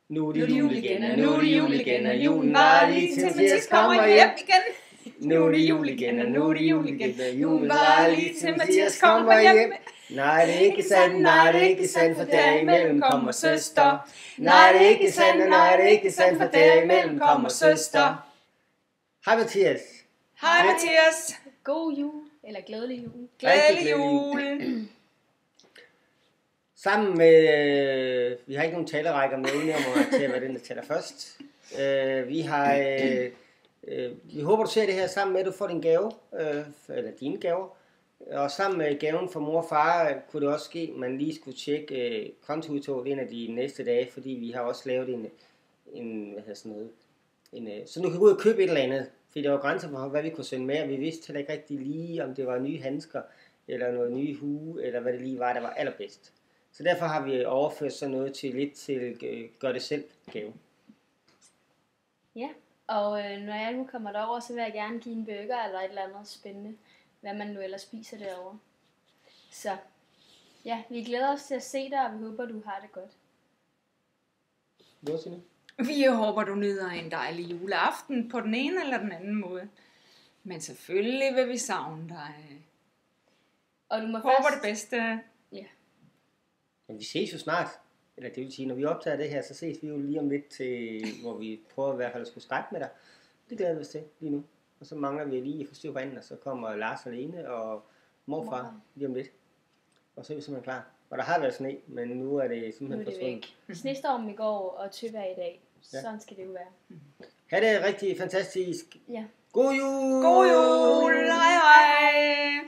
Nu er det jul igen, og nu er det jul igen, og julen varer lige til Mathias kommer hjem igen. Nu er det jul igen, og nu er det jul igen, og julen varer lige til Mathias kommer hjem. Nej, det er ikke sandt, nej, det er ikke sandt, for derimellem kommer søster. Nej, det er ikke sandt, nej, det er ikke sandt, for derimellem kommer søster. Hej Mathias. Hej Mathias. God jul, eller glædelig jul. Glædelig jul. Sammen med, vi har ikke nogen talerækker med enige om til at være den, der taler først. Vi håber, du ser det her sammen med, at du får din gave, eller dine gaver. Og sammen med gaven fra mor og far, kunne det også ske, at man lige skulle tjekke kontoudtoget en af de næste dage, fordi vi har også lavet så du kan gå ud og købe et eller andet. Fordi der var grænser for, hvad vi kunne sende med, og vi vidste heller ikke rigtig lige, om det var nye handsker, eller noget nye hue, eller hvad det lige var, der var allerbedst. Så derfor har vi overført sådan noget til gør det selv gave. Ja, og når jeg nu kommer derover, så vil jeg gerne give en burger eller et eller andet spændende, hvad man nu ellers spiser derovre. Så ja, vi glæder os til at se dig, og vi håber, du har det godt. Hvad siger du? Vi håber, du nyder en dejlig juleaften på den ene eller den anden måde. Men selvfølgelig vil vi savne dig. Og du må håber det bedste. Ja. Men vi ses jo snart. Eller det vil sige, når vi optager det her, så ses vi jo lige om lidt til, hvor vi prøver i hvert fald at skulle snakke med dig. Det glæder vi os til lige nu. Og så mangler vi lige at få styr på anden, og så kommer Lars og Lene og morfar lige om lidt. Og så er vi simpelthen klar. Og der har været sne, men nu er det simpelthen forsvundet. Snestorm i går og tøvejr i dag. Ja. Sådan skal det jo være. Ha' det rigtig fantastisk. Ja. God jul! God jul! Hej hej!